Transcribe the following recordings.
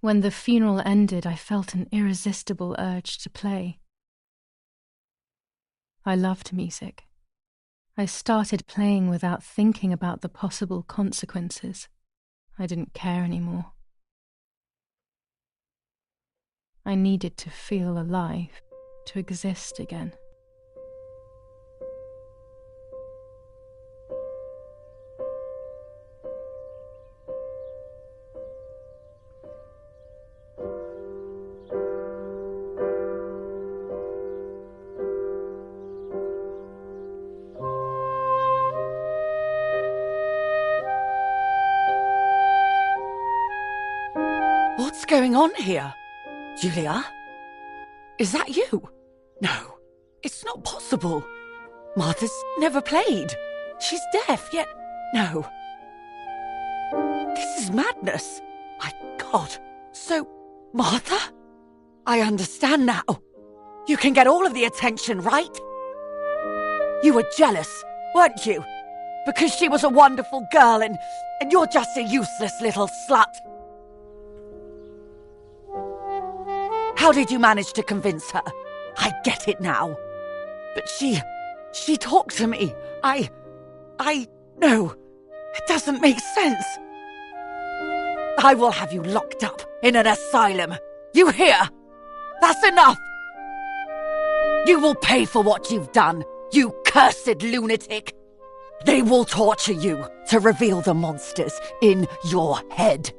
When the funeral ended, I felt an irresistible urge to play. I loved music. I started playing without thinking about the possible consequences. I didn't care anymore. I needed to feel alive, to exist again. What's going on here? Julia? Is that you? No, it's not possible. Martha's never played. She's deaf, yet no. This is madness. My God. So, Martha? I understand now. You can get all of the attention, right? You were jealous, weren't you? Because she was a wonderful girl and you're just a useless little slut. How did you manage to convince her? I get it now. But she talked to me. No, it doesn't make sense. I will have you locked up in an asylum. You hear? That's enough. You will pay for what you've done, you cursed lunatic. They will torture you to reveal the monsters in your head.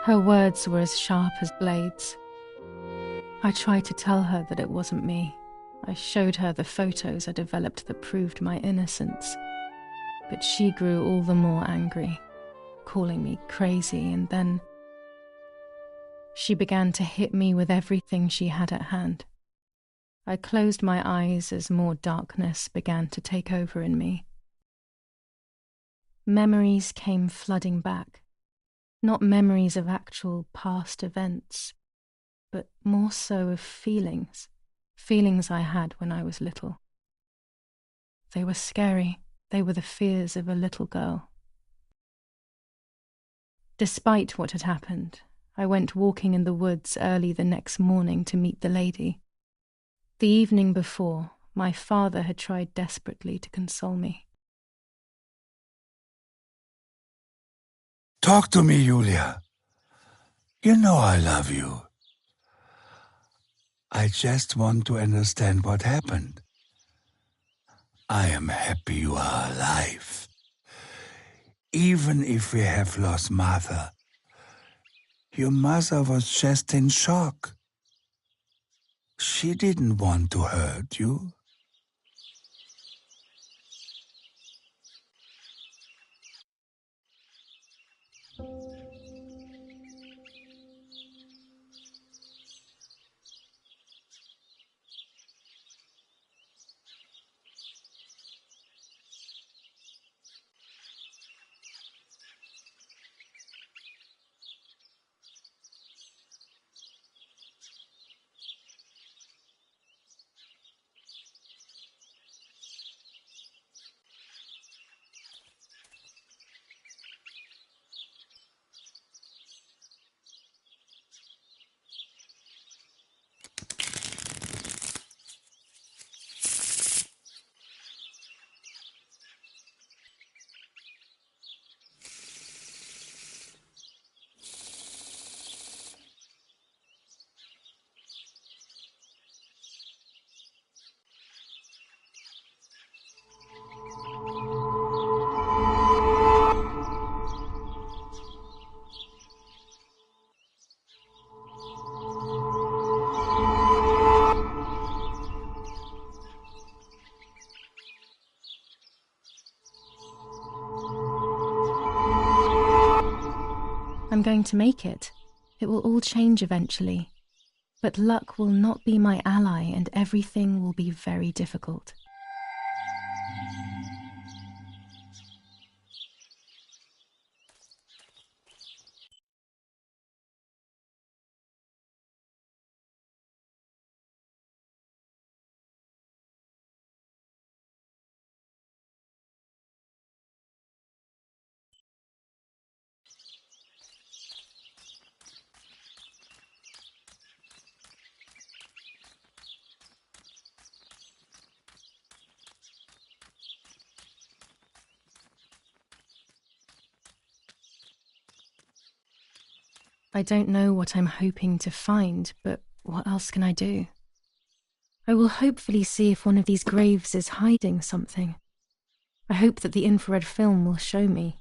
Her words were as sharp as blades. I tried to tell her that it wasn't me. I showed her the photos I developed that proved my innocence. But she grew all the more angry, calling me crazy, and then she began to hit me with everything she had at hand. I closed my eyes as more darkness began to take over in me. Memories came flooding back. Not memories of actual past events, but more so of feelings I had when I was little. They were scary. They were the fears of a little girl. Despite what had happened, I went walking in the woods early the next morning to meet the lady. The evening before, my father had tried desperately to console me. Talk to me, Julia. You know I love you. I just want to understand what happened. I am happy you are alive. Even if we have lost Mother, your mother was just in shock. She didn't want to hurt you. I'm going to make it. It will all change eventually. But luck will not be my ally, and everything will be very difficult. I don't know what I'm hoping to find, but what else can I do? I will hopefully see if one of these graves is hiding something. I hope that the infrared film will show me.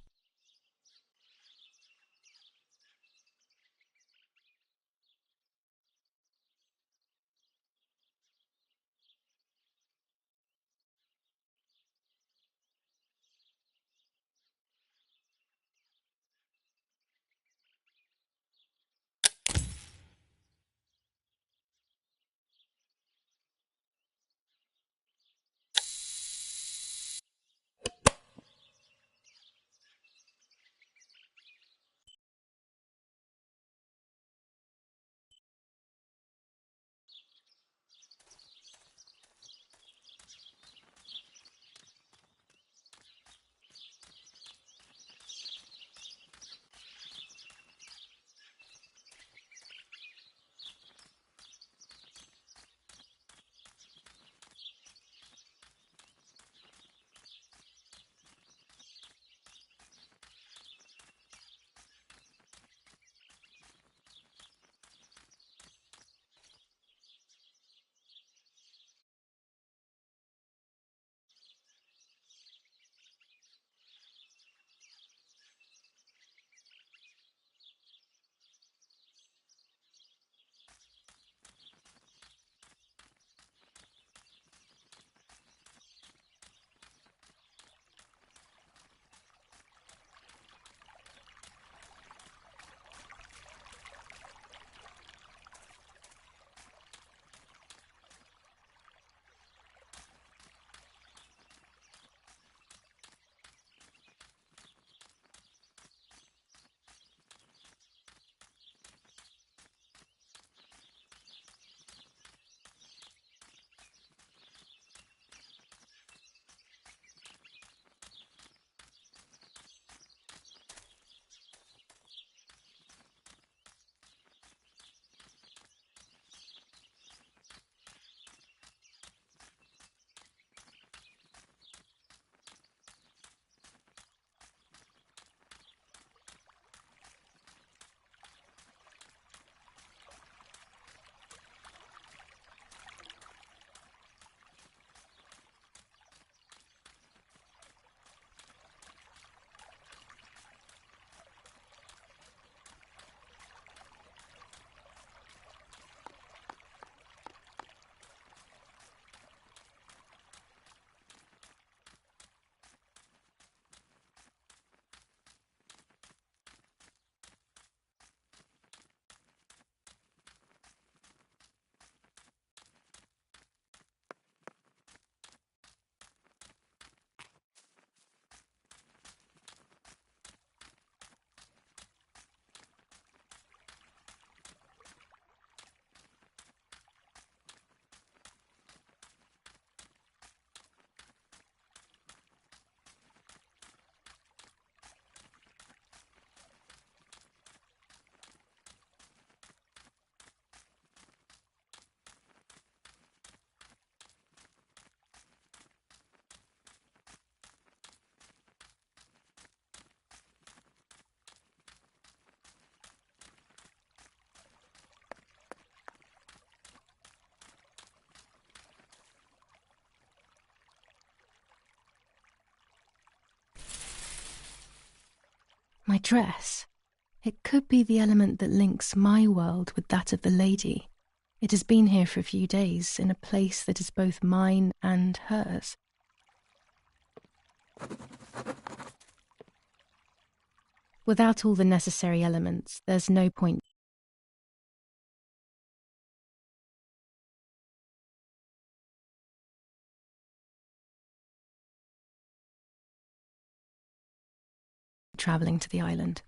My dress. It could be the element that links my world with that of the lady. It has been here for a few days, in a place that is both mine and hers. Without all the necessary elements, there's no point travelling to the island.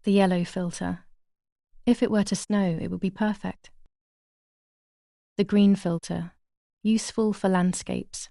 The yellow filter. If it were to snow, it would be perfect. The green filter. Useful for landscapes.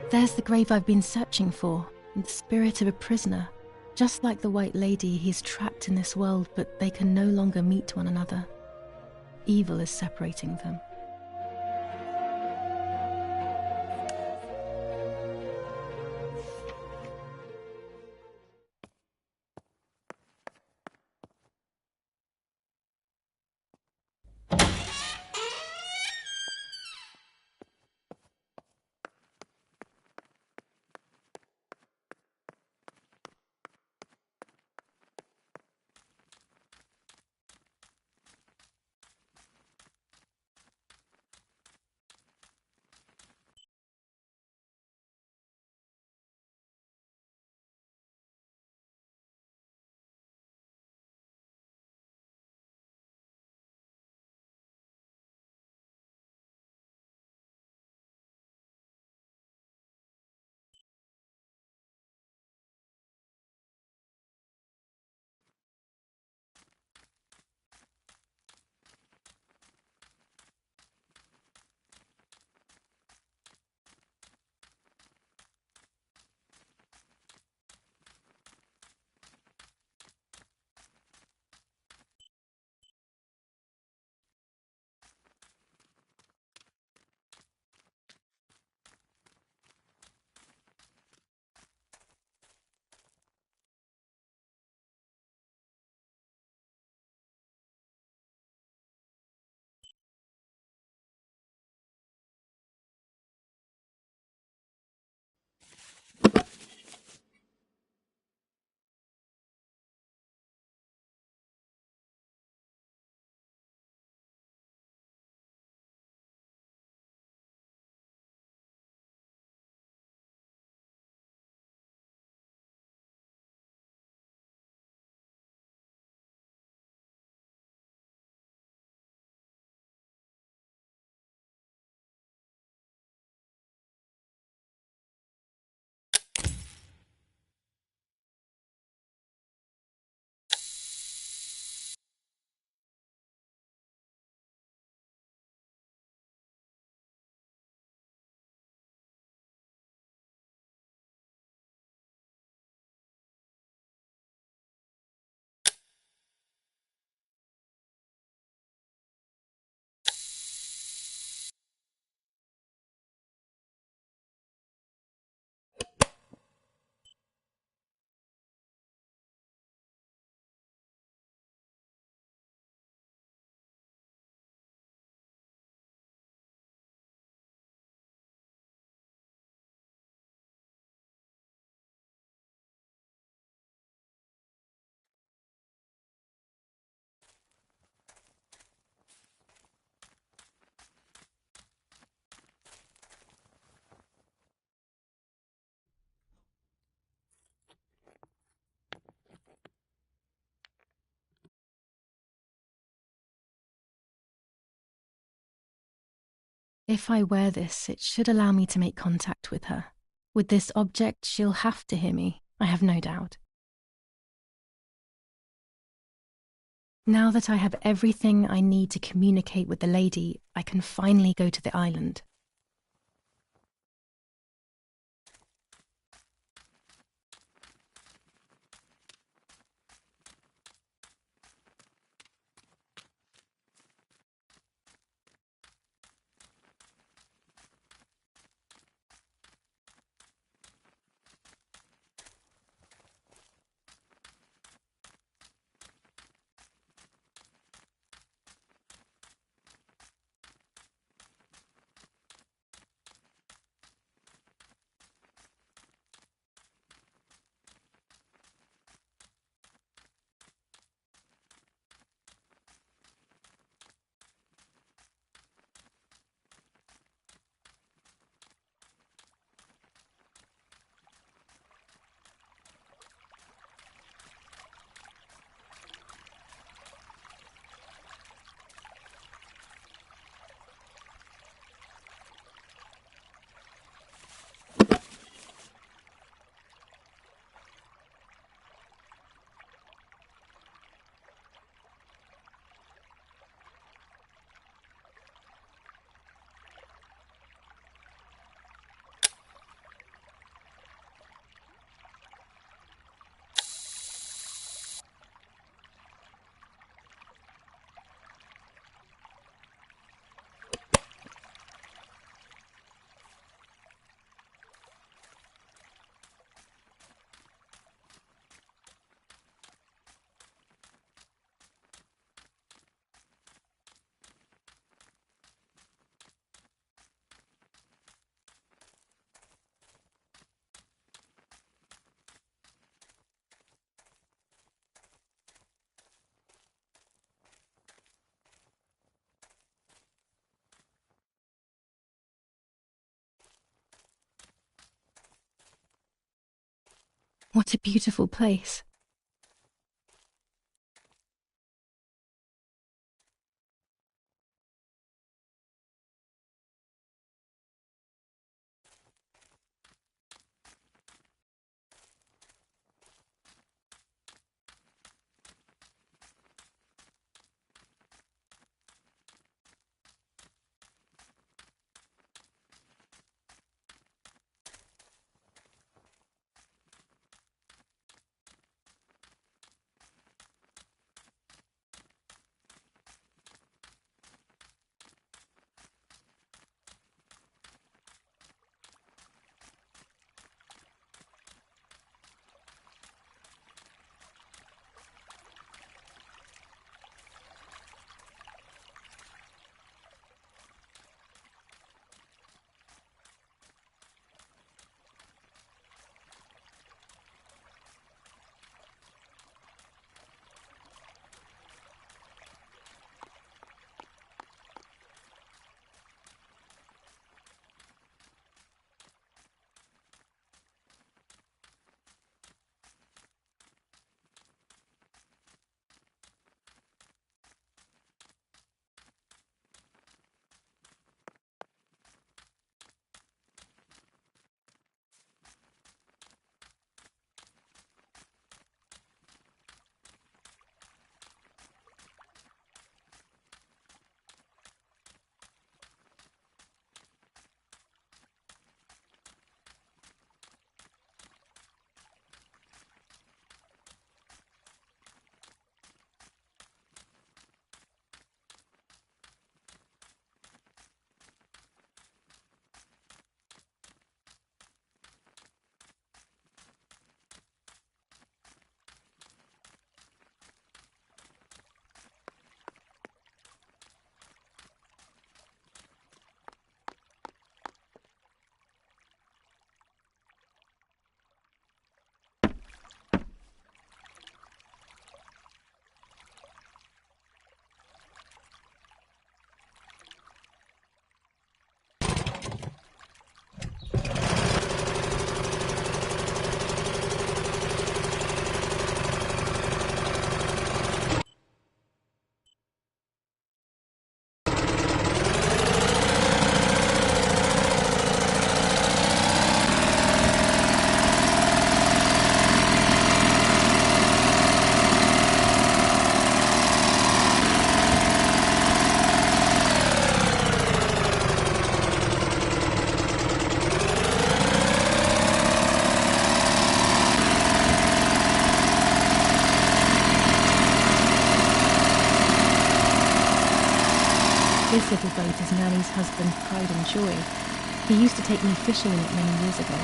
There's the grave I've been searching for, the spirit of a prisoner. Just like the White Lady, he's trapped in this world, but they can no longer meet one another. Evil is separating them. If I wear this, it should allow me to make contact with her. With this object, she'll have to hear me, I have no doubt. Now that I have everything I need to communicate with the lady, I can finally go to the island. What a beautiful place. This little boat is Nanny's husband's pride and joy. He used to take me fishing in it many years ago.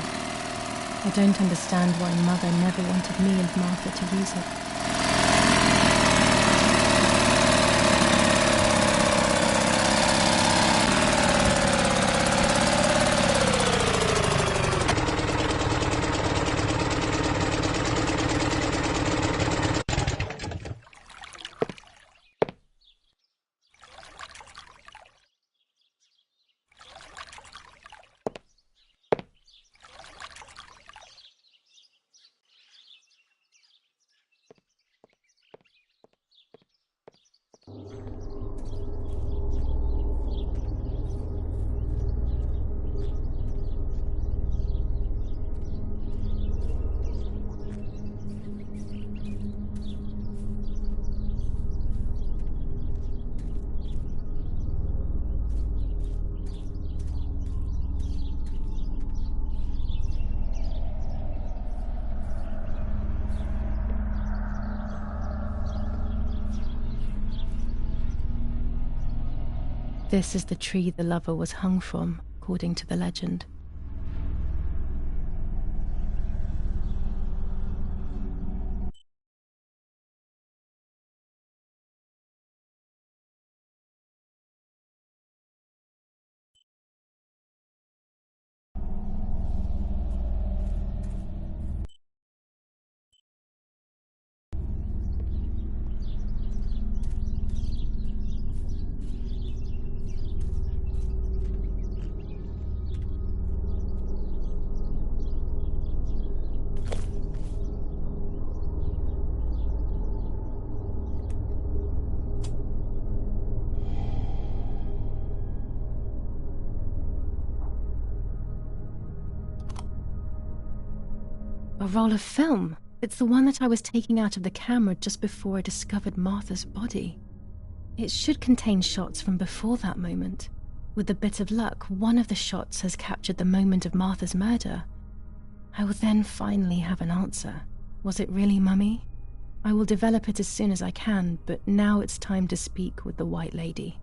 I don't understand why Mother never wanted me and Martha to use it. This is the tree the lover was hung from, according to the legend. A roll of film. It's the one that I was taking out of the camera just before I discovered Martha's body. It should contain shots from before that moment. With a bit of luck, one of the shots has captured the moment of Martha's murder. I will then finally have an answer. Was it really Mummy? I will develop it as soon as I can, but now it's time to speak with the White Lady.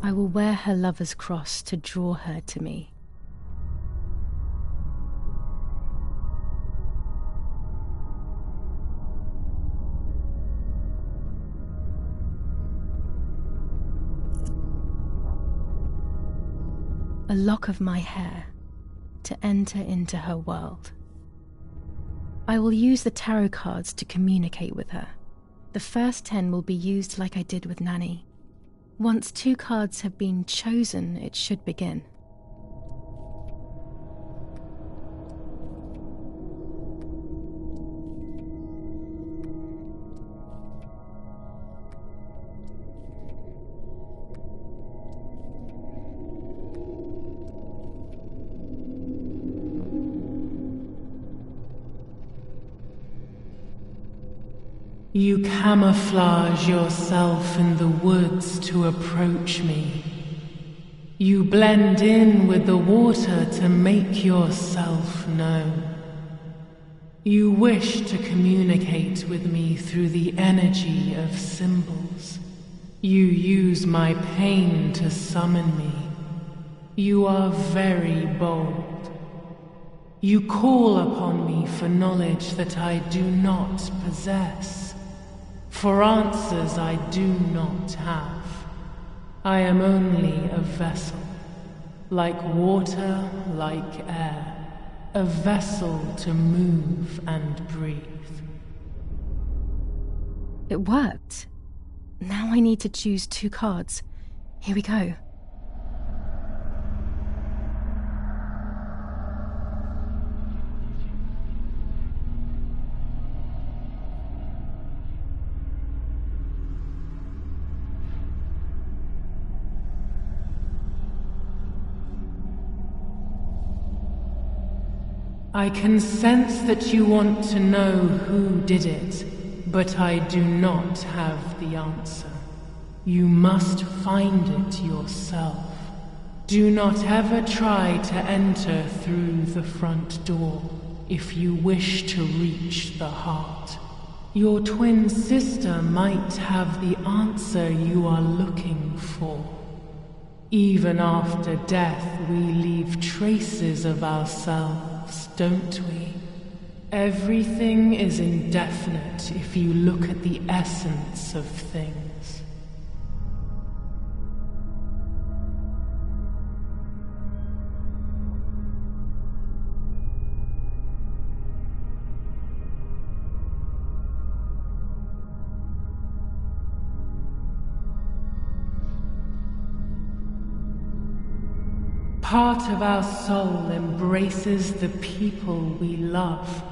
I will wear her lover's cross to draw her to me. A lock of my hair to enter into her world. I will use the tarot cards to communicate with her. The first 10 will be used like I did with Nanny. Once 2 cards have been chosen, it should begin. You camouflage yourself in the woods to approach me. You blend in with the water to make yourself known. You wish to communicate with me through the energy of symbols. You use my pain to summon me. You are very bold. You call upon me for knowledge that I do not possess. For answers I do not have. I am only a vessel, like water, like air, a vessel to move and breathe. It worked. Now I need to choose 2 cards. Here we go. I can sense that you want to know who did it, but I do not have the answer. You must find it yourself. Do not ever try to enter through the front door if you wish to reach the heart. Your twin sister might have the answer you are looking for. Even after death, we leave traces of ourselves, don't we? Everything is indefinite if you look at the essence of things. Part of our soul embraces the people we love.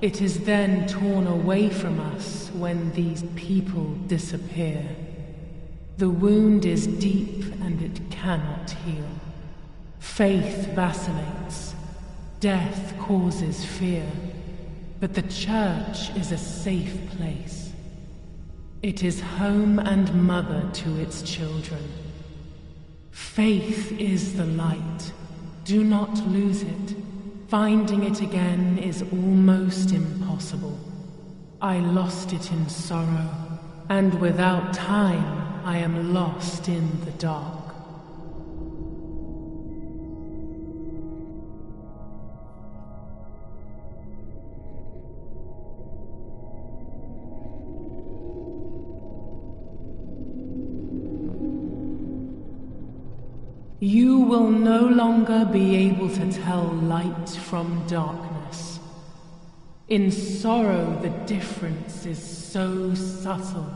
It is then torn away from us when these people disappear. The wound is deep and it cannot heal. Faith vacillates. Death causes fear. But the church is a safe place. It is home and mother to its children. Faith is the light. Do not lose it. Finding it again is almost impossible. I lost it in sorrow, and without time, I am lost in the dark. You will no longer be able to tell light from darkness. In sorrow, the difference is so subtle.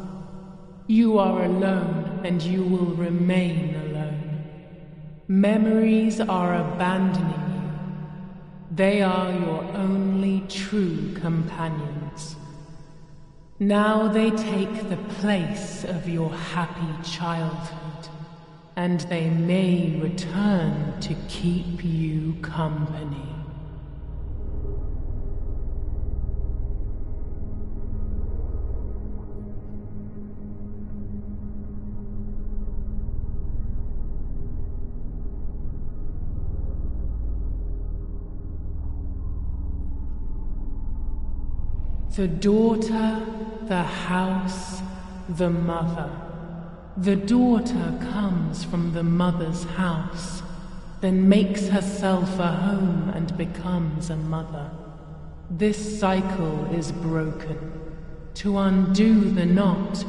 You are alone, and you will remain alone. Memories are abandoning you. They are your only true companions. Now they take the place of your happy childhood. And they may return to keep you company. The daughter, the house, the mother. The daughter comes from the mother's house, then makes herself a home and becomes a mother. This cycle is broken. To undo the knot,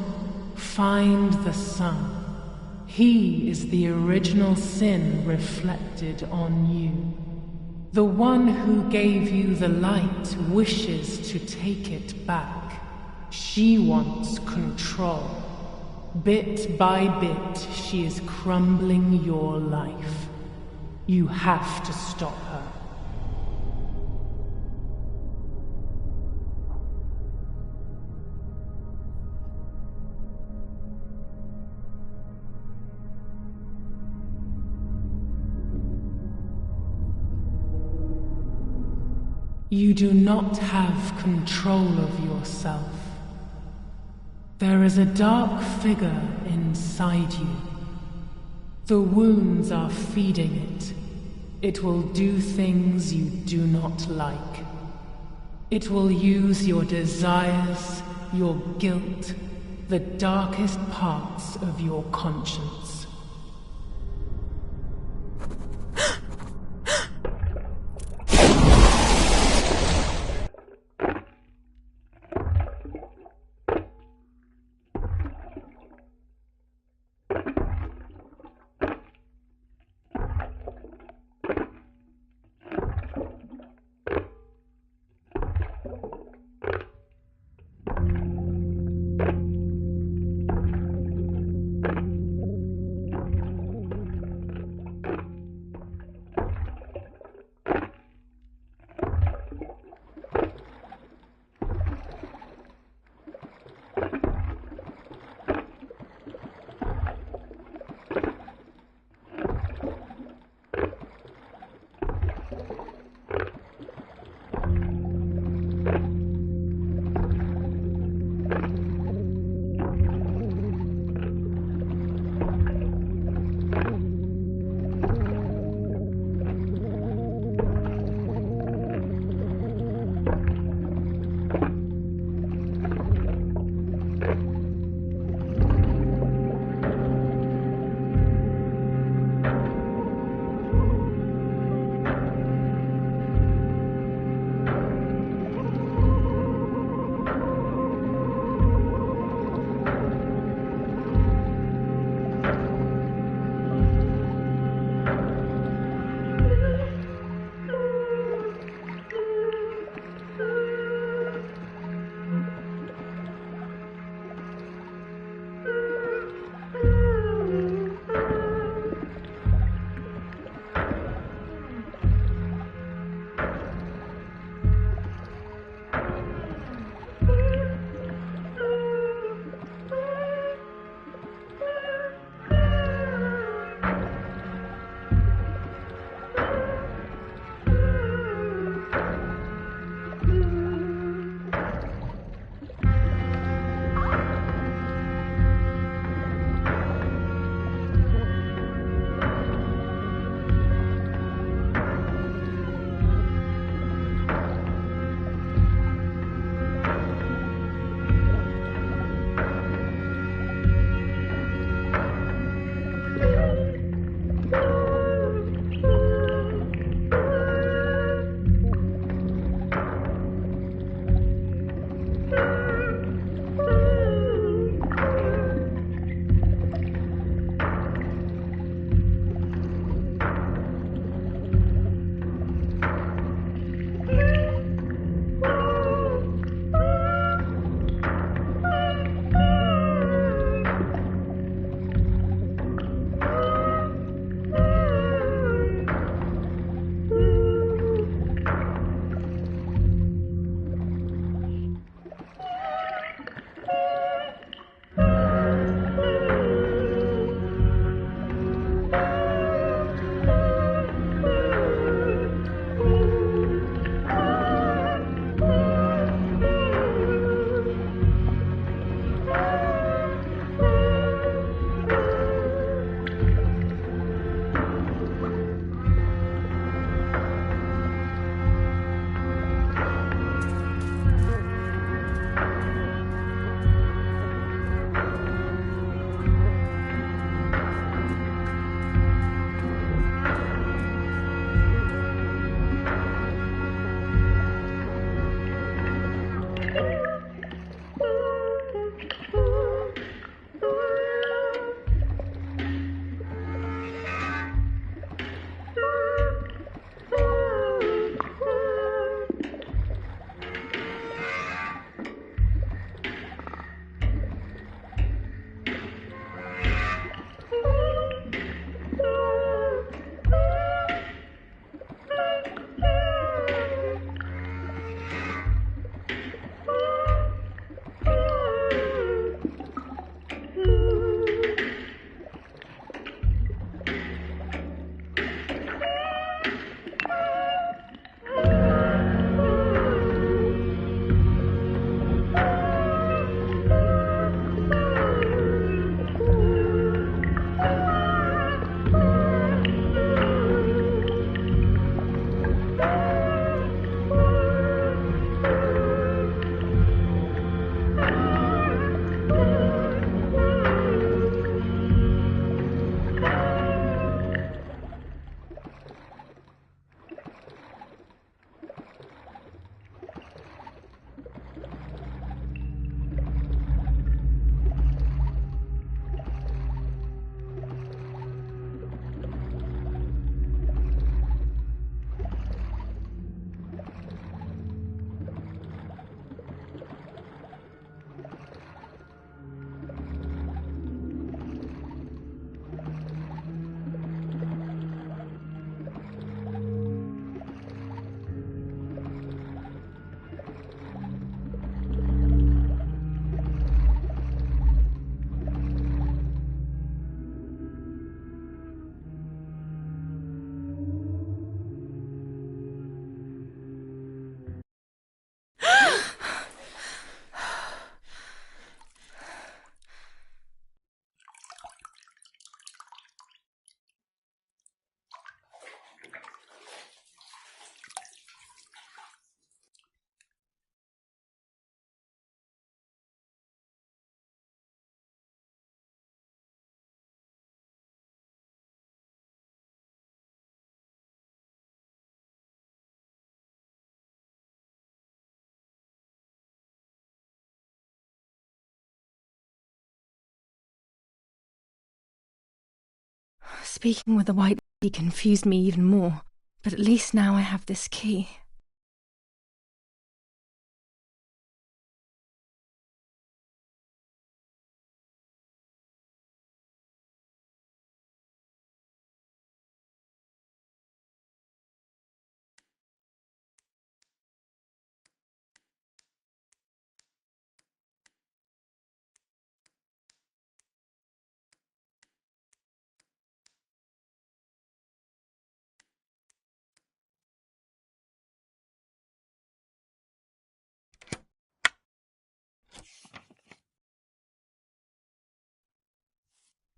find the sun. He is the original sin reflected on you. The one who gave you the light wishes to take it back. She wants control. Bit by bit, she is crumbling your life. You have to stop her. You do not have control of yourself. There is a dark figure inside you. The wounds are feeding it. It will do things you do not like. It will use your desires, your guilt, the darkest parts of your conscience. Speaking with the white lady confused me even more, but at least now I have this key.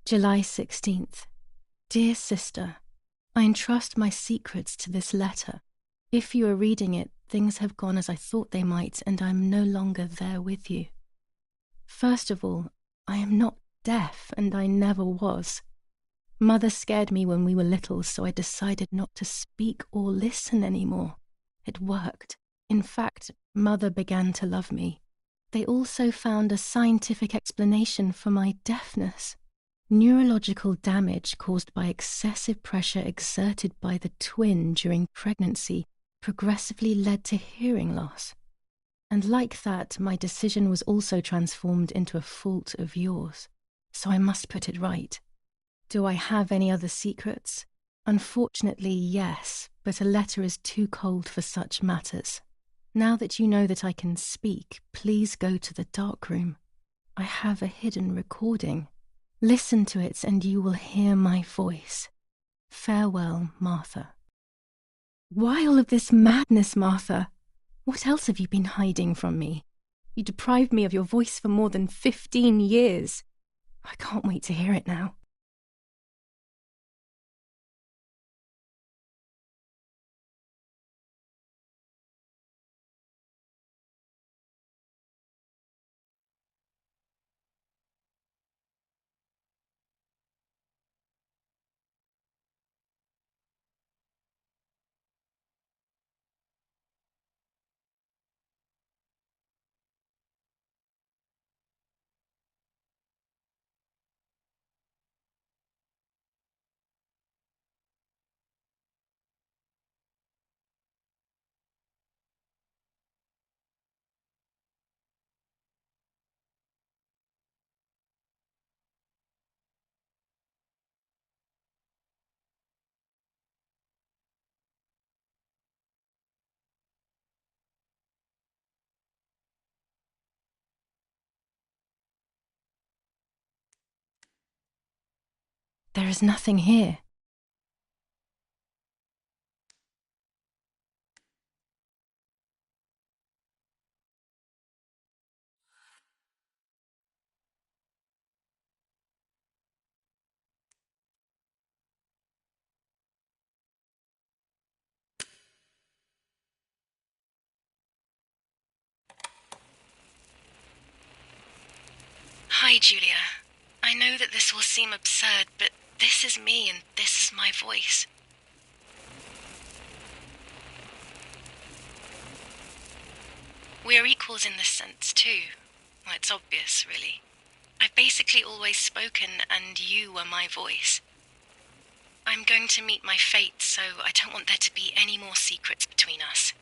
July 16th. Dear Sister, I entrust my secrets to this letter. If you are reading it, things have gone as I thought they might, and I am no longer there with you. First of all, I am not deaf, and I never was. Mother scared me when we were little, so I decided not to speak or listen anymore. It worked. In fact, Mother began to love me. They also found a scientific explanation for my deafness. Neurological damage caused by excessive pressure exerted by the twin during pregnancy progressively led to hearing loss. And like that, my decision was also transformed into a fault of yours. So I must put it right. Do I have any other secrets? Unfortunately, yes, but a letter is too cold for such matters. Now that you know that I can speak, please go to the dark room. I have a hidden recording. Listen to it and you will hear my voice. Farewell, Martha. Why all of this madness, Martha? What else have you been hiding from me? You deprived me of your voice for more than 15 years. I can't wait to hear it now. There is nothing here. Hi, Julia. I know that this will seem absurd, but this is me and this is my voice. We are equals in this sense, too. Well, it's obvious, really. I've basically always spoken, and you were my voice. I'm going to meet my fate, so I don't want there to be any more secrets between us.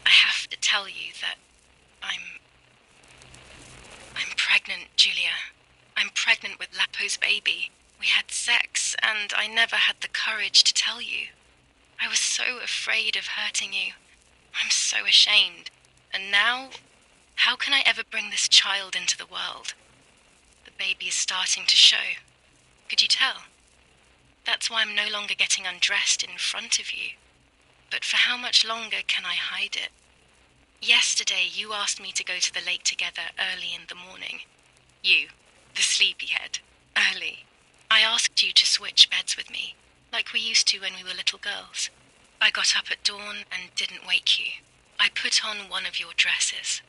I have to tell you that I'm pregnant, Julia. I'm pregnant with Lapo's baby. We had sex, and I never had the courage to tell you. I was so afraid of hurting you. I'm so ashamed. And now, how can I ever bring this child into the world? The baby is starting to show. Could you tell? That's why I'm no longer getting undressed in front of you. But for how much longer can I hide it? Yesterday, you asked me to go to the lake together early in the morning. You, the sleepyhead, early. I asked you to switch beds with me. like we used to when we were little girls. I got up at dawn and didn't wake you. I put on one of your dresses.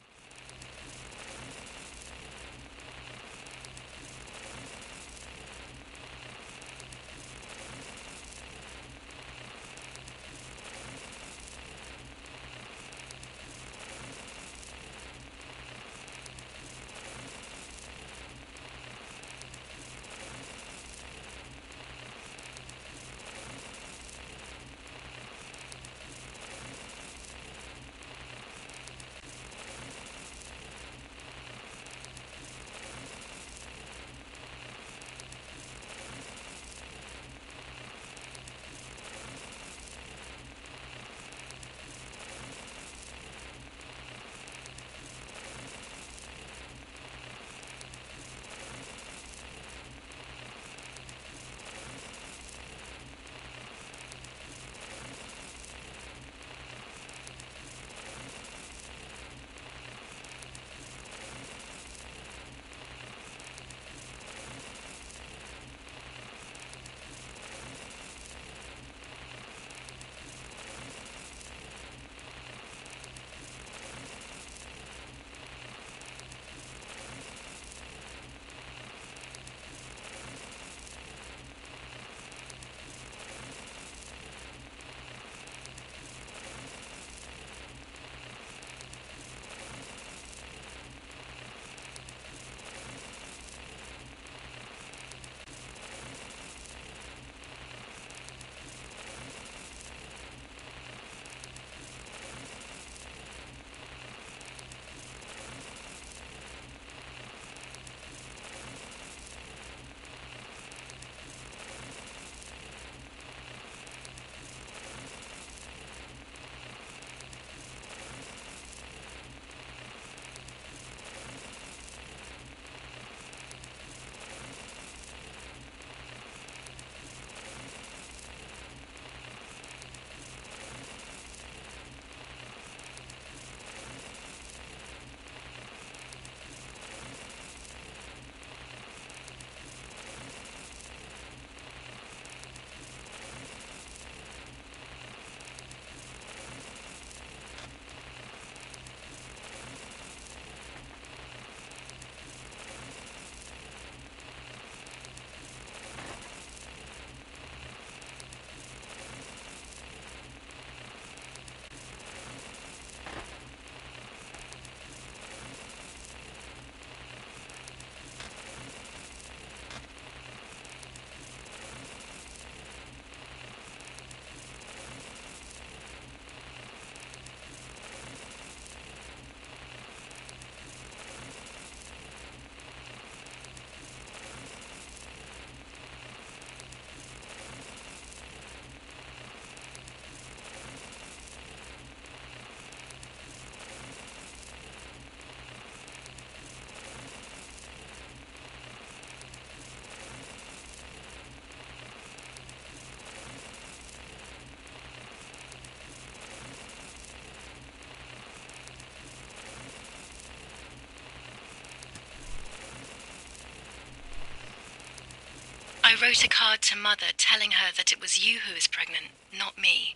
I wrote a card to Mother telling her that it was you who was pregnant, not me,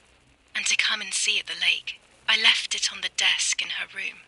and to come and see at the lake. I left it on the desk in her room.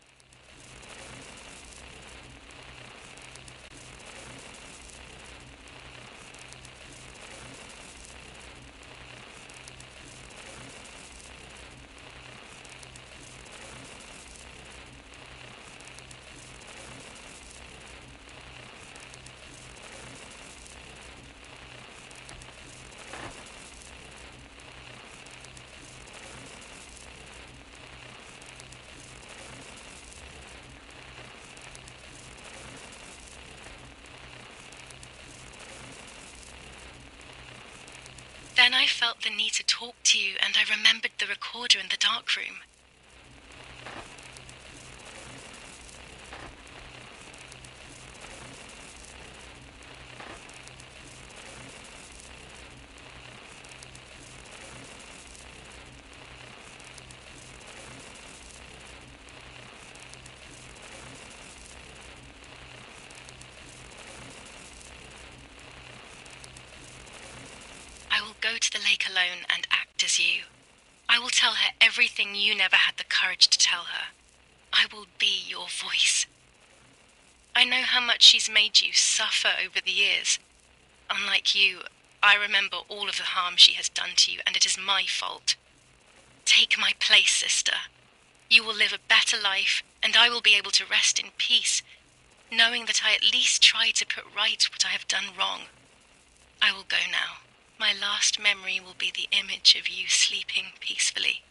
Then I felt the need to talk to you, and I remembered the recorder in the dark room. I will go to the lake alone and act as you. I will tell her everything you never had the courage to tell her. I will be your voice. I know how much she's made you suffer over the years. Unlike you, I remember all of the harm she has done to you, and it is my fault. Take my place, sister. You will live a better life, and I will be able to rest in peace, knowing that I at least tried to put right what I have done wrong. I will go now. My last memory will be the image of you sleeping peacefully.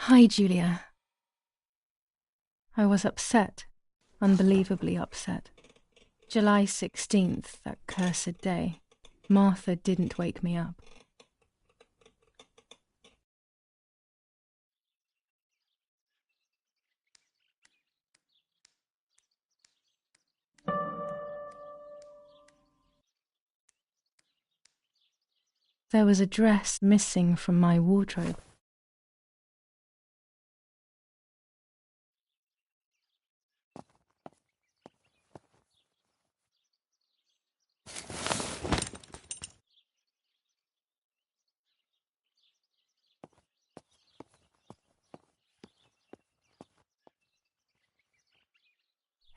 Hi, Julia. I was upset, unbelievably upset. July 16th, that cursed day. Martha didn't wake me up. There was a dress missing from my wardrobe.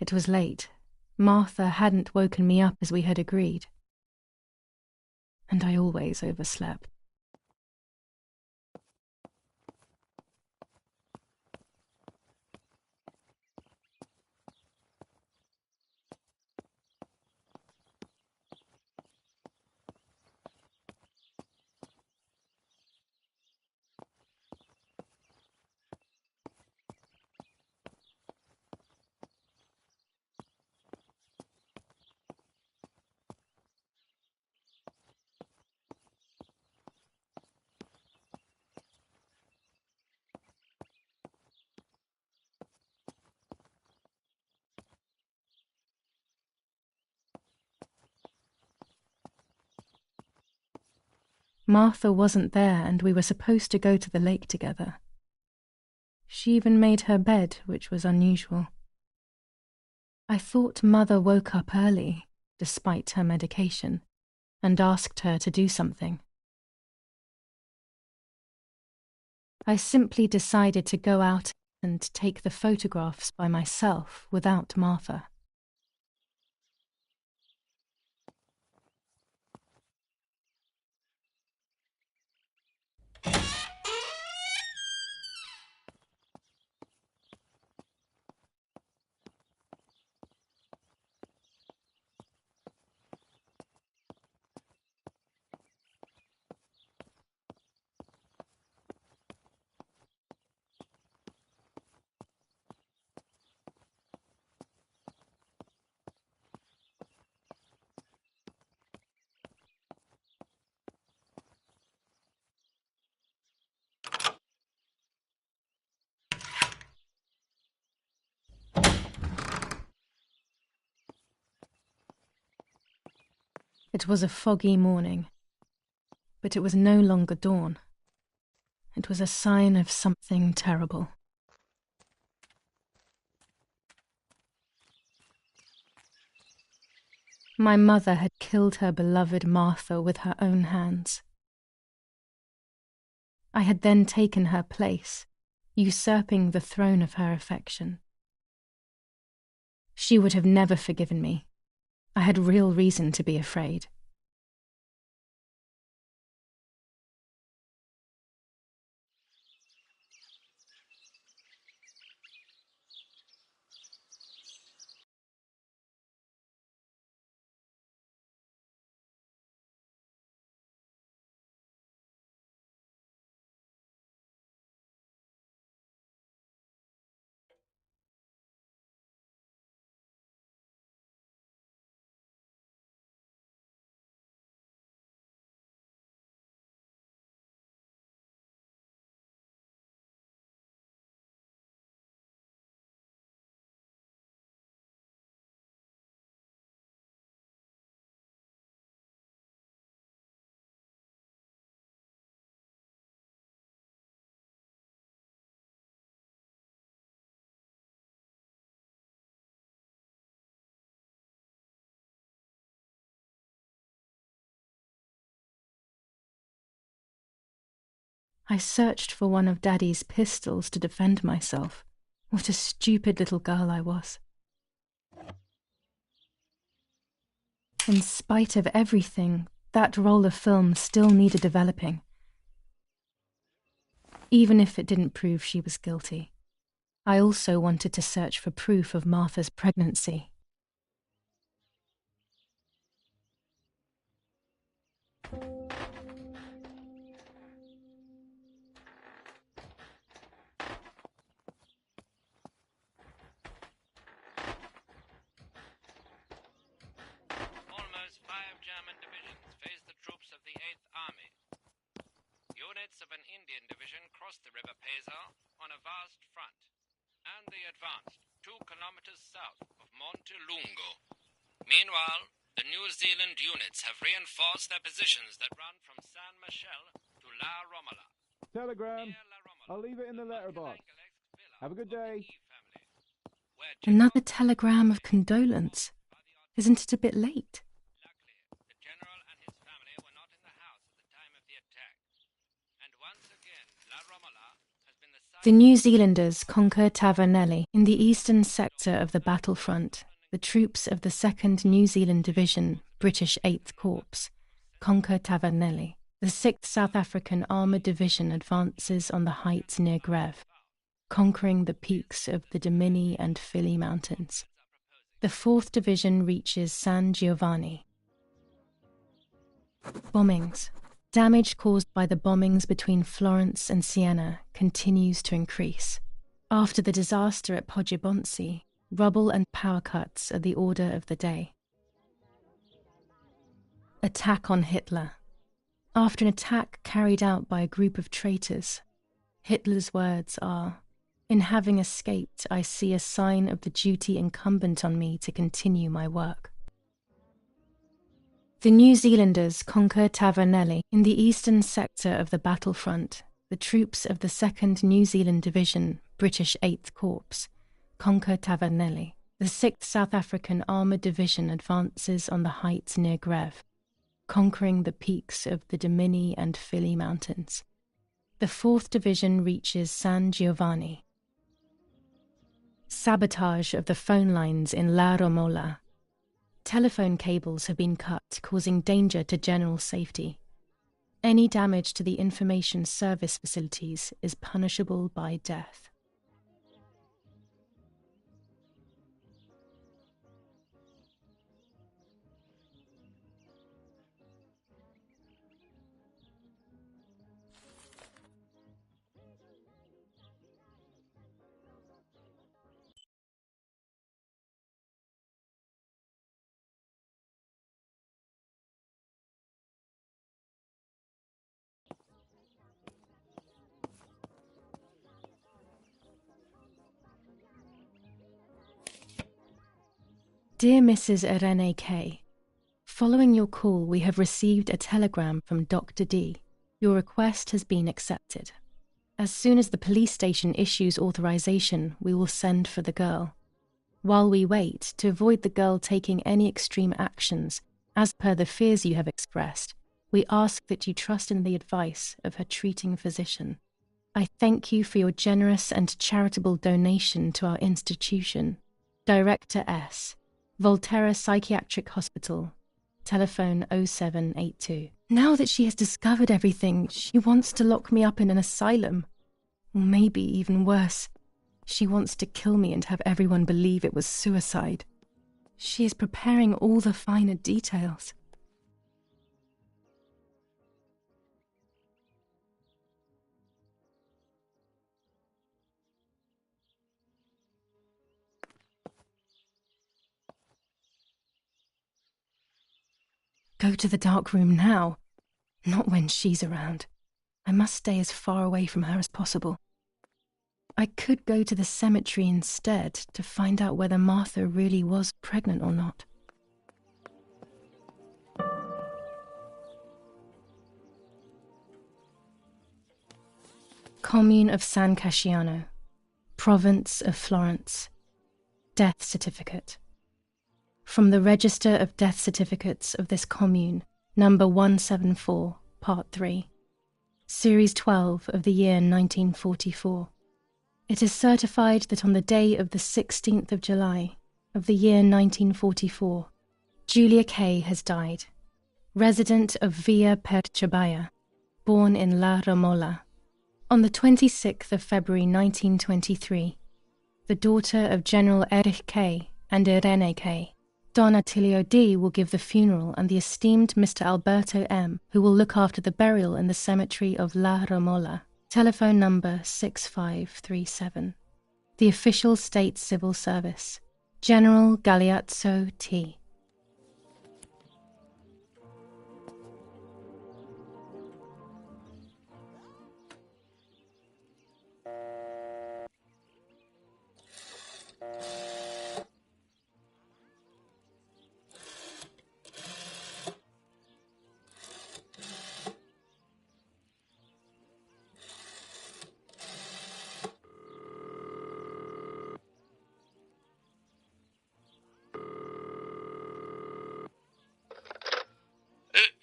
It was late. Martha hadn't woken me up as we had agreed. And I always overslept. Martha wasn't there, and we were supposed to go to the lake together. She even made her bed, which was unusual. I thought Mother woke up early, despite her medication, and asked her to do something. I simply decided to go out and take the photographs by myself without Martha. It was a foggy morning, but it was no longer dawn. It was a sign of something terrible. My mother had killed her beloved Martha with her own hands. I had then taken her place, usurping the throne of her affection. She would have never forgiven me. I had real reason to be afraid. I searched for one of Daddy's pistols to defend myself. What a stupid little girl I was. In spite of everything, that roll of film still needed developing. Even if it didn't prove she was guilty. I also wanted to search for proof of Martha's pregnancy. Almost 5 German divisions faced the troops of the 8th Army. Units of an Indian division crossed the River Pesar on a vast front, and they advanced 2 kilometers south of Montelungo. Meanwhile, the New Zealand units have reinforced their positions that run from San Michel to La Romola. Telegram. I'll leave it in the letterbox. Have a good day. Another telegram of condolence. Isn't it a bit late? Luckily, the general and his family were not in the house at the time of the attack. And once again, La Romola has been the site... The New Zealanders conquer Tavernelli. In the eastern sector of the battlefront, the troops of the 2nd New Zealand Division, British 8th Corps, conquer Tavernelli. The 6th South African Armoured Division advances on the heights near Greve, conquering the peaks of the Dimini and Fili Mountains. The 4th Division reaches San Giovanni. Bombings. Damage caused by the bombings between Florence and Siena continues to increase. After the disaster at Poggibonsi, rubble and power cuts are the order of the day. Attack on Hitler. After an attack carried out by a group of traitors, Hitler's words are, "In having escaped, I see a sign of the duty incumbent on me to continue my work." The New Zealanders conquer Tavernelli. In the eastern sector of the battlefront, the troops of the 2nd New Zealand Division, British 8th Corps, conquer Tavernelli. The 6th South African Armoured Division advances on the heights near Greve, conquering the peaks of the Dimini and Fili Mountains. The 4th Division reaches San Giovanni. Sabotage of the phone lines in La Romola. Telephone cables have been cut, causing danger to general safety. Any damage to the information service facilities is punishable by death. Dear Mrs. Irene K., following your call, we have received a telegram from Dr. D. Your request has been accepted. As soon as the police station issues authorization, we will send for the girl. While we wait, to avoid the girl taking any extreme actions, as per the fears you have expressed, we ask that you trust in the advice of her treating physician. I thank you for your generous and charitable donation to our institution. Director S., Volterra Psychiatric Hospital, telephone 0782. Now that she has discovered everything, she wants to lock me up in an asylum. Or maybe even worse, she wants to kill me and have everyone believe it was suicide. She is preparing all the finer details. Go to the dark room now. Not when she's around. I must stay as far away from her as possible. I could go to the cemetery instead to find out whether Martha really was pregnant or not. Commune of San Casciano, Province of Florence. Death certificate. From the Register of Death Certificates of this commune, number 174, part 3. Series 12 of the year 1944. It is certified that on the day of the 16th of July of the year 1944, Julia K. has died, resident of Villa Perchabaya, born in La Romola. On the 26th of February 1923, the daughter of General Erich K. and Irene K., Don Attilio D. will give the funeral, and the esteemed Mr. Alberto M., who will look after the burial in the cemetery of La Romola. Telephone number 6537. The official state civil service. General Galeazzo T.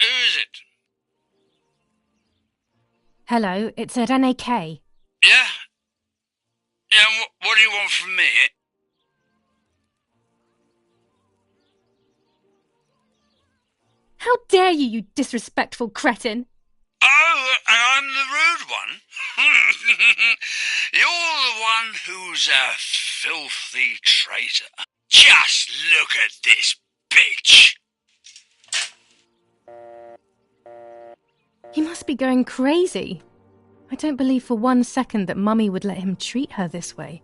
Who is it? Hello, it's Irene K. Yeah? Yeah, what do you want from me? How dare you, you disrespectful cretin! Oh, and I'm the rude one? You're the one who's a filthy traitor. Just look at this bitch! He must be going crazy. I don't believe for 1 second that Mummy would let him treat her this way.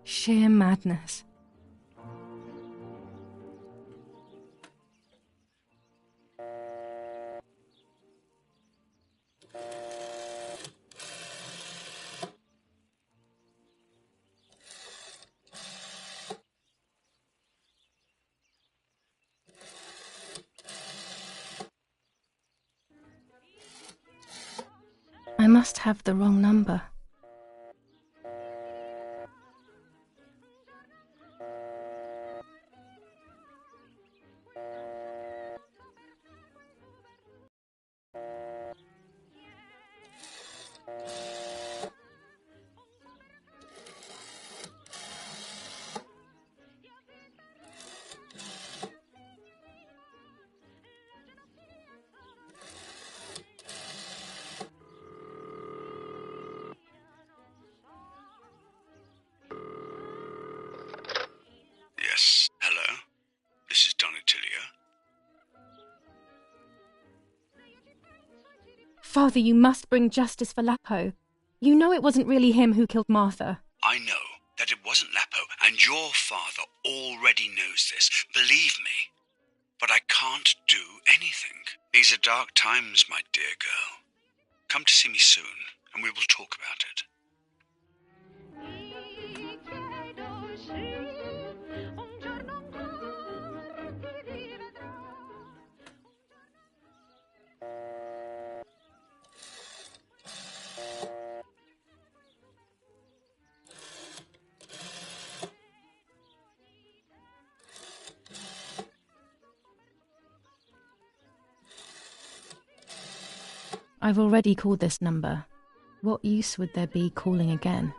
Sheer madness. I must have the wrong number. Yes, hello? This is Don Attilio. Father, you must bring justice for Lapo. You know it wasn't really him who killed Martha. I know that it wasn't Lapo, and your father already knows this, believe me. But I can't do anything. These are dark times, my dear girl. Come to see me soon, and we will talk about it. I've already called this number. What use would there be calling again?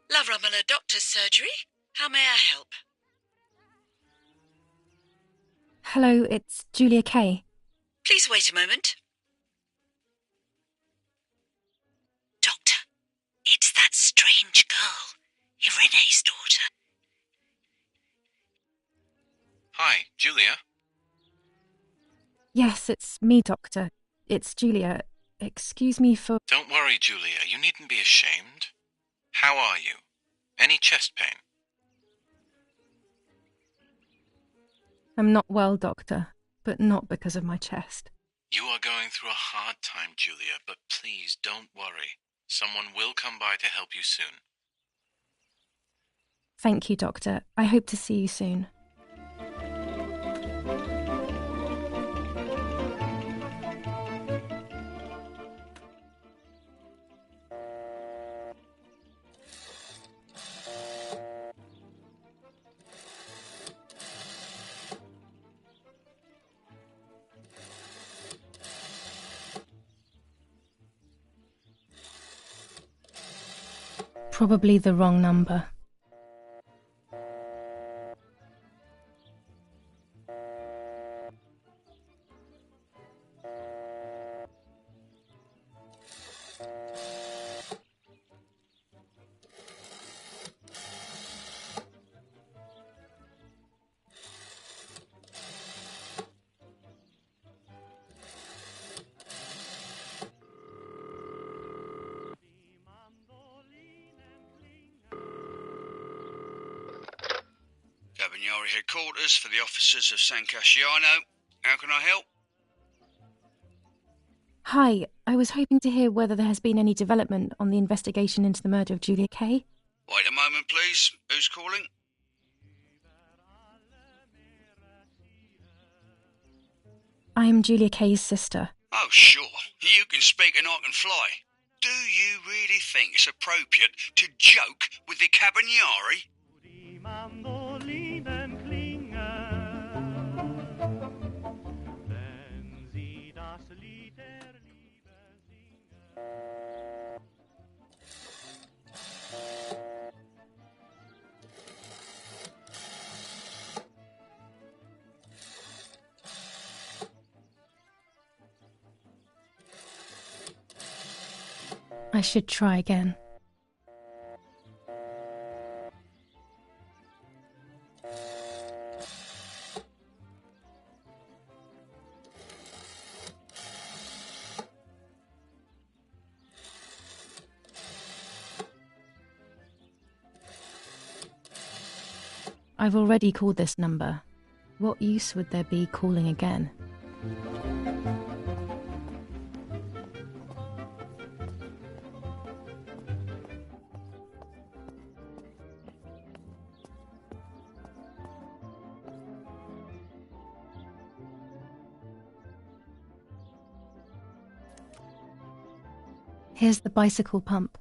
La Romola Doctor's Surgery. How may I help? Hello, it's Julia K. Please wait a moment. Doctor, it's that strange girl, Irene's daughter. Hi, Julia. Yes, it's me, Doctor. It's Julia. Excuse me for... Don't worry, Julia. You needn't be ashamed. How are you? Any chest pain? I'm not well, Doctor, but not because of my chest. You are going through a hard time, Julia, but please don't worry. Someone will come by to help you soon. Thank you, Doctor. I hope to see you soon. Probably the wrong number. Cabagnari headquarters for the officers of San Casciano. How can I help? Hi, I was hoping to hear whether there has been any development on the investigation into the murder of Julia Kay. Wait a moment, please. Who's calling? I am Julia Kay's sister. Oh, sure. You can speak and I can fly. Do you really think it's appropriate to joke with the Cabagnari? I should try again. I've already called this number. What use would there be calling again? Here's the bicycle pump.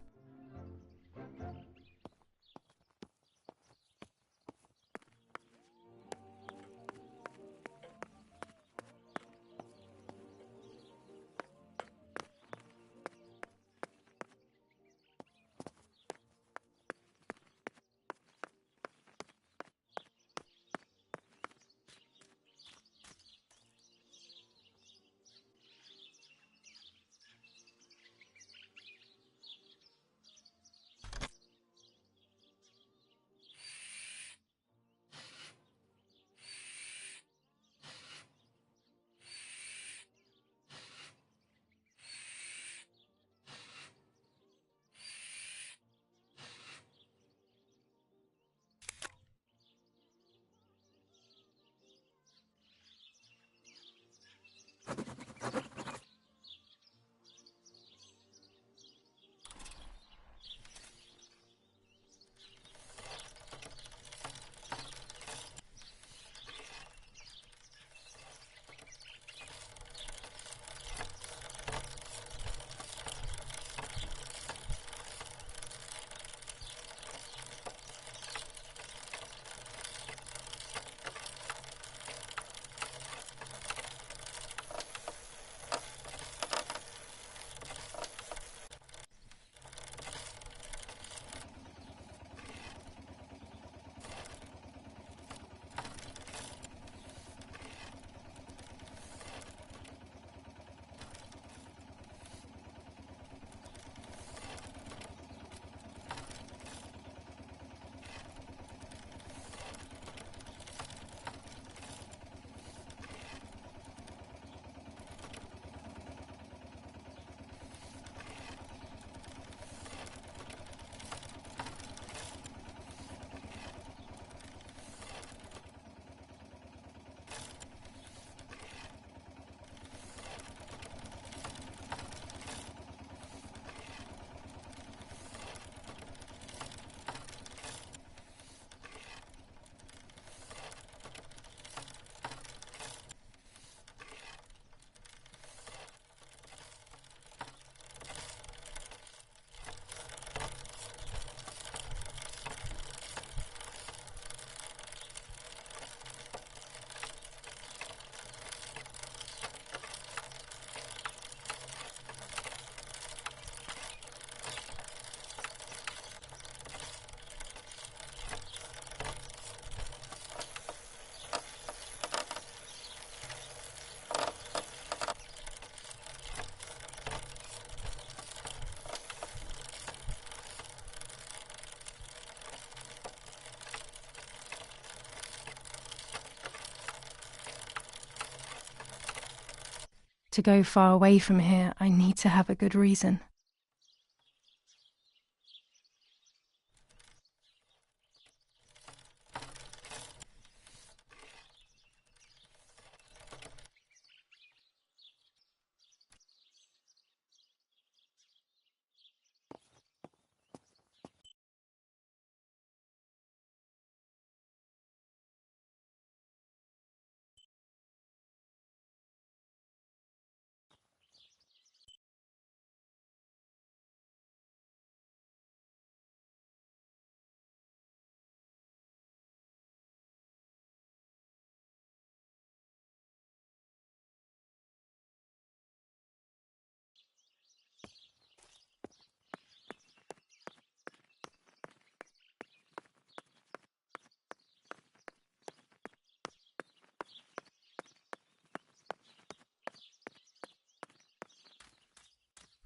To go far away from here, I need to have a good reason.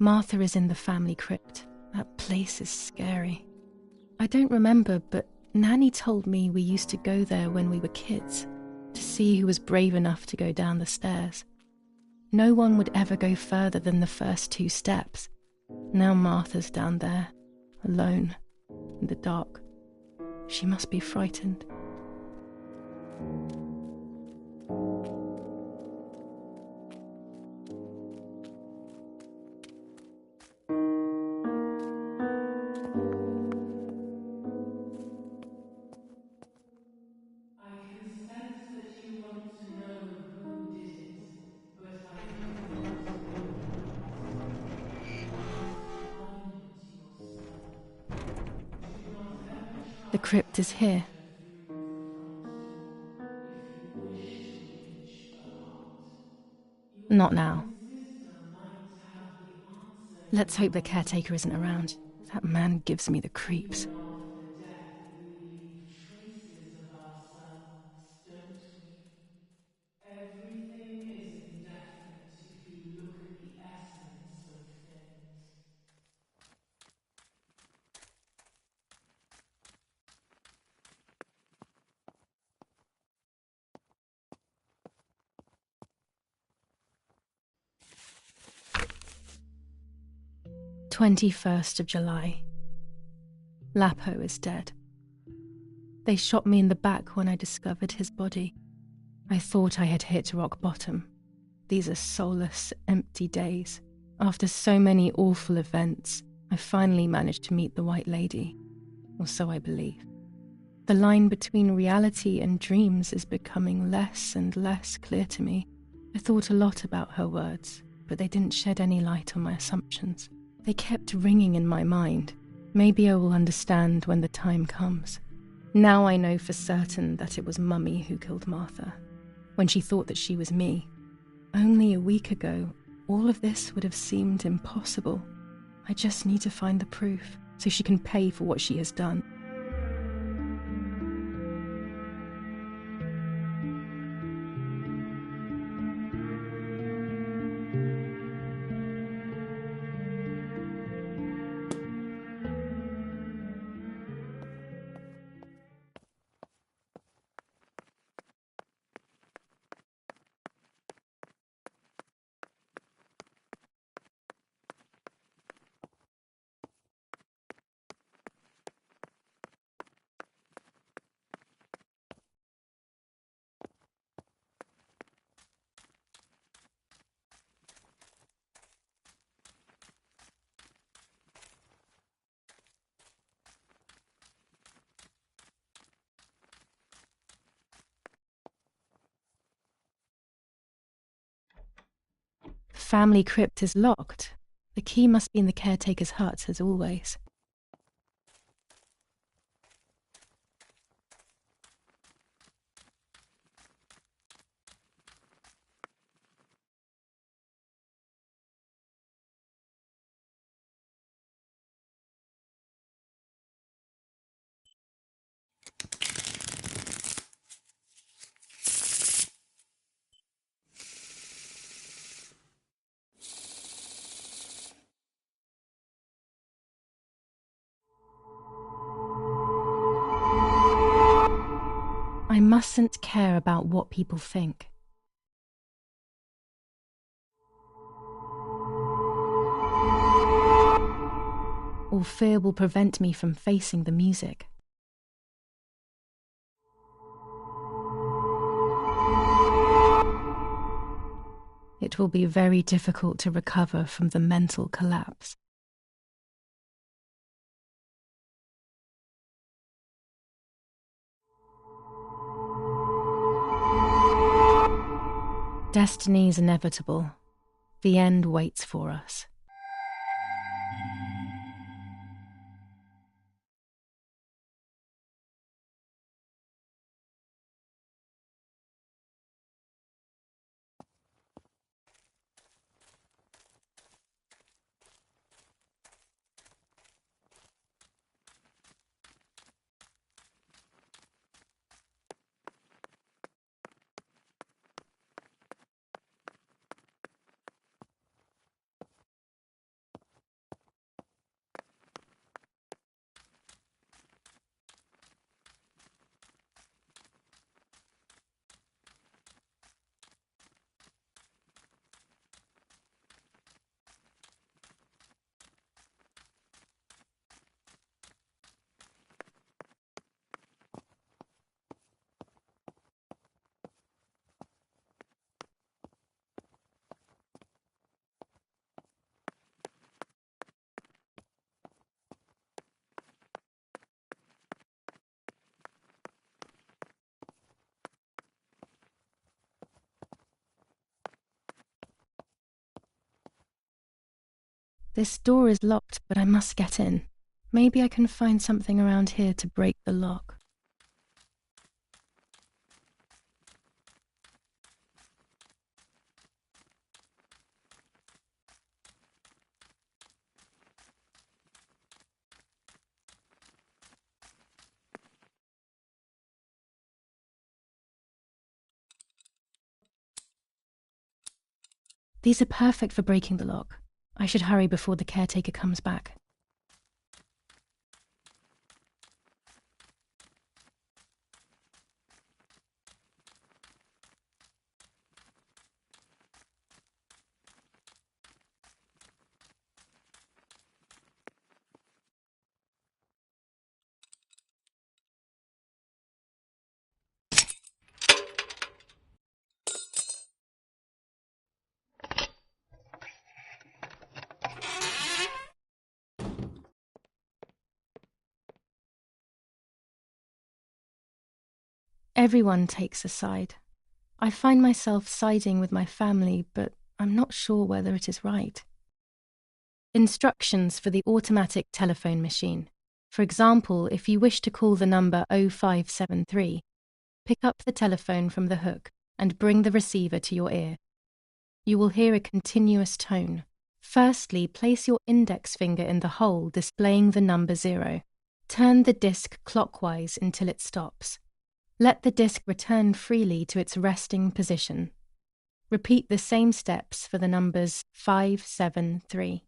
Martha is in the family crypt. That place is scary. I don't remember, but Nanny told me we used to go there when we were kids, to see who was brave enough to go down the stairs. No one would ever go further than the first 2 steps. Now Martha's down there, alone, in the dark. She must be frightened. I can sense that you want to know who did it, but I don't want to know the answer. You must find it yourself. Do not ever try The crypt is to here. enter through the front door if you wish to reach the heart. Your Not now. twin sister might have the answer. Let's hope the caretaker isn't around. That man gives me the creeps. Even after death, we leave traces of ourselves, don't we? Everything is indefinite if you look at the essence of things. 21st of July. Lapo is dead. They shot me in the back when I discovered his body. I thought I had hit rock bottom. These are soulless, empty days. After so many awful events, I finally managed to meet the White Lady, or so I believe. The line between reality and dreams is becoming less and less clear to me. I thought a lot about her words, but they didn't shed any light on my assumptions. They kept ringing in my mind. Maybe I will understand when the time comes. Now I know for certain that it was Mummy who killed Martha, when she thought that she was me. Only a week ago, all of this would have seemed impossible. I just need to find the proof, so she can pay for what she has done. The family crypt is locked. The key must be in the caretaker's hut, as always. I mustn't care about what people think. or fear will prevent me from facing the music. It will be very difficult to recover from the mental collapse. Destiny is inevitable. The end waits for us. This door is locked, but I must get in. Maybe I can find something around here to break the lock. These are perfect for breaking the lock. I should hurry before the caretaker comes back. Everyone takes a side. I find myself siding with my family, but I'm not sure whether it is right. Instructions for the automatic telephone machine. For example, if you wish to call the number 0573, pick up the telephone from the hook and bring the receiver to your ear. You will hear a continuous tone. Firstly, place your index finger in the hole displaying the number 0. Turn the disc clockwise until it stops. Let the disc return freely to its resting position. Repeat the same steps for the numbers 573.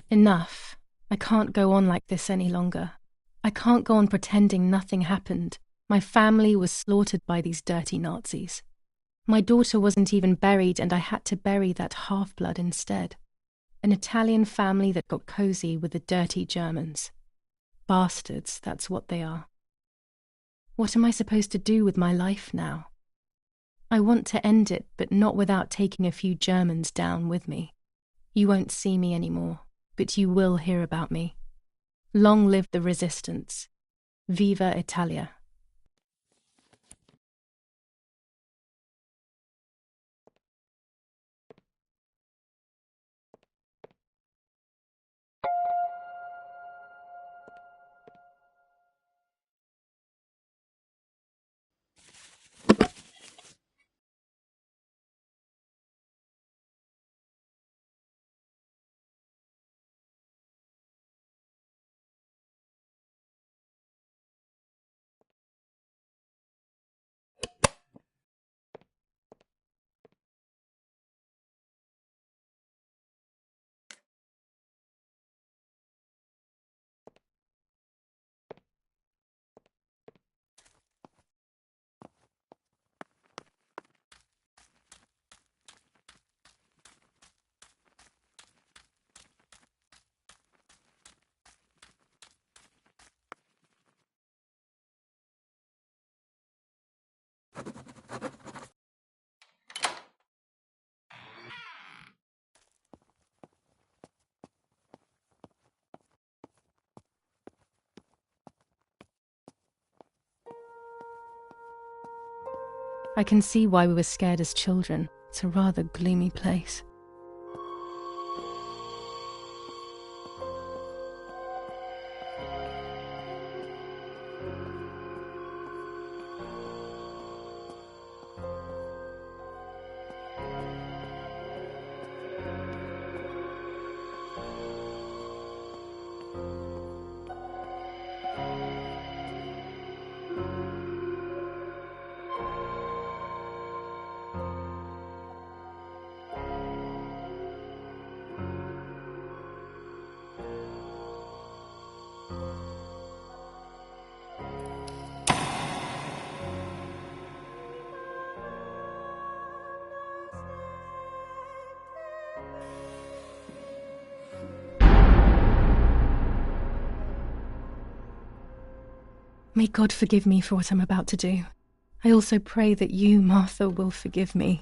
Enough. I can't go on like this any longer. I can't go on pretending nothing happened. My family was slaughtered by these dirty Nazis. My daughter wasn't even buried, and I had to bury that half-blood instead. An Italian family that got cozy with the dirty Germans. Bastards, that's what they are. What am I supposed to do with my life now? I want to end it, but not without taking a few Germans down with me. You won't see me anymore, but you will hear about me. Long live the resistance. Viva Italia. I can see why we were scared as children. It's a rather gloomy place. May God forgive me for what I'm about to do. I also pray that you, Martha, will forgive me.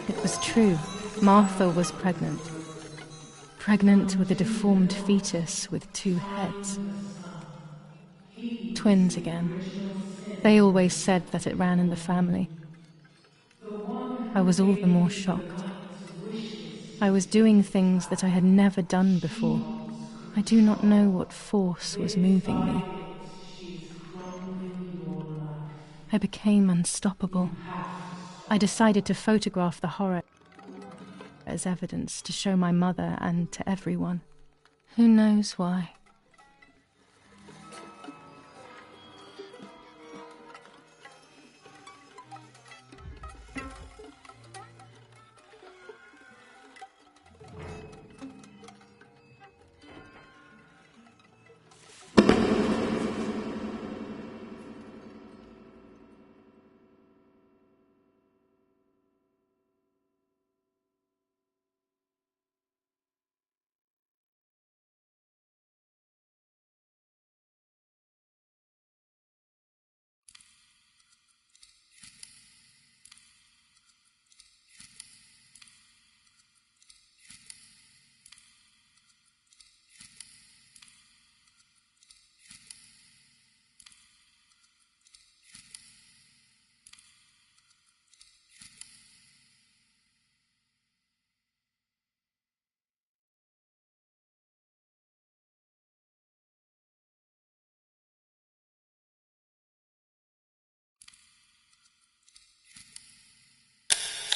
It was true. Martha was pregnant. Pregnant with a deformed fetus with 2 heads. Twins again. They always said that it ran in the family. I was all the more shocked. I was doing things that I had never done before. I do not know what force was moving me. I became unstoppable. I decided to photograph the horror as evidence to show my mother and to everyone. Who knows why?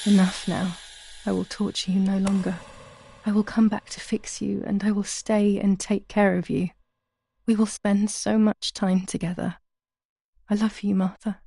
Enough now. I will torture you no longer. I will come back to fix you, and I will stay and take care of you. We will spend so much time together. I love you, Martha.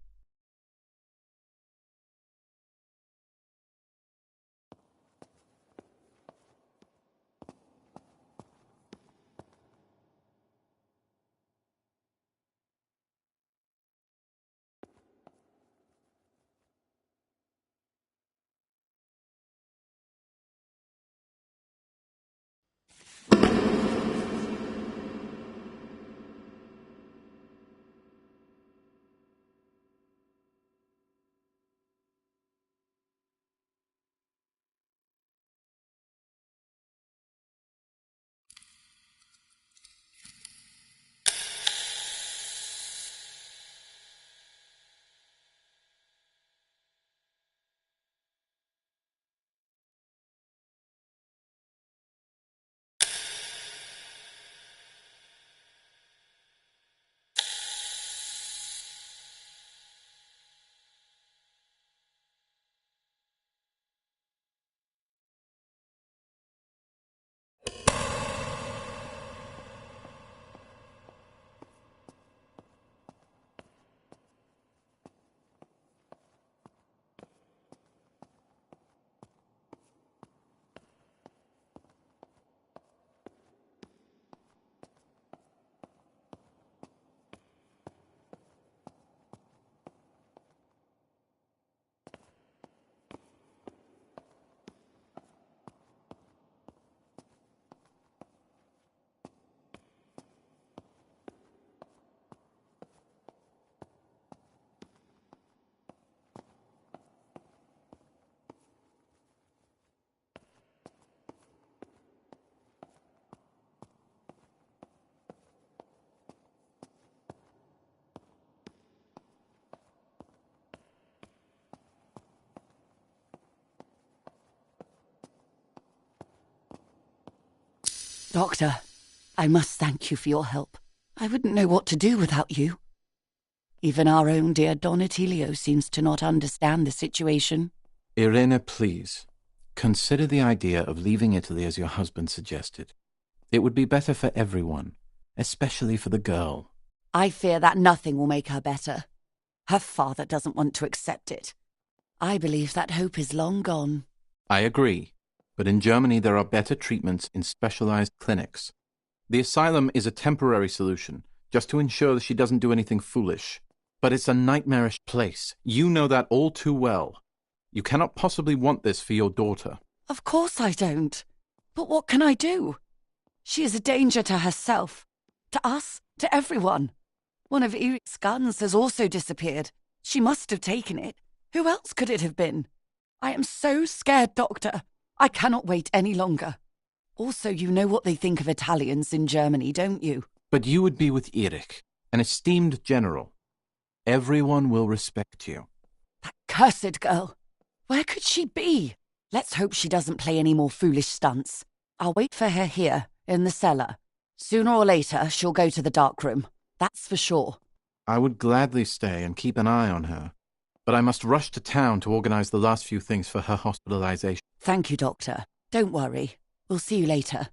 Doctor, I must thank you for your help. I wouldn't know what to do without you. Even our own dear Don Attilio seems to not understand the situation. Irene, please. Consider the idea of leaving Italy as your husband suggested. It would be better for everyone, especially for the girl. I fear that nothing will make her better. Her father doesn't want to accept it. I believe that hope is long gone. I agree, but in Germany there are better treatments in specialized clinics. The asylum is a temporary solution, just to ensure that she doesn't do anything foolish. But it's a nightmarish place. You know that all too well. You cannot possibly want this for your daughter. Of course I don't. But what can I do? She is a danger to herself, to us, to everyone. One of Eric's guns has also disappeared. She must have taken it. Who else could it have been? I am so scared, Doctor. I cannot wait any longer. Also, you know what they think of Italians in Germany, don't you? But you would be with Eric, an esteemed general. Everyone will respect you. That cursed girl. Where could she be? Let's hope she doesn't play any more foolish stunts. I'll wait for her here, in the cellar. Sooner or later, she'll go to the dark room. That's for sure. I would gladly stay and keep an eye on her, but I must rush to town to organize the last few things for her hospitalization. Thank you, Doctor. Don't worry. We'll see you later.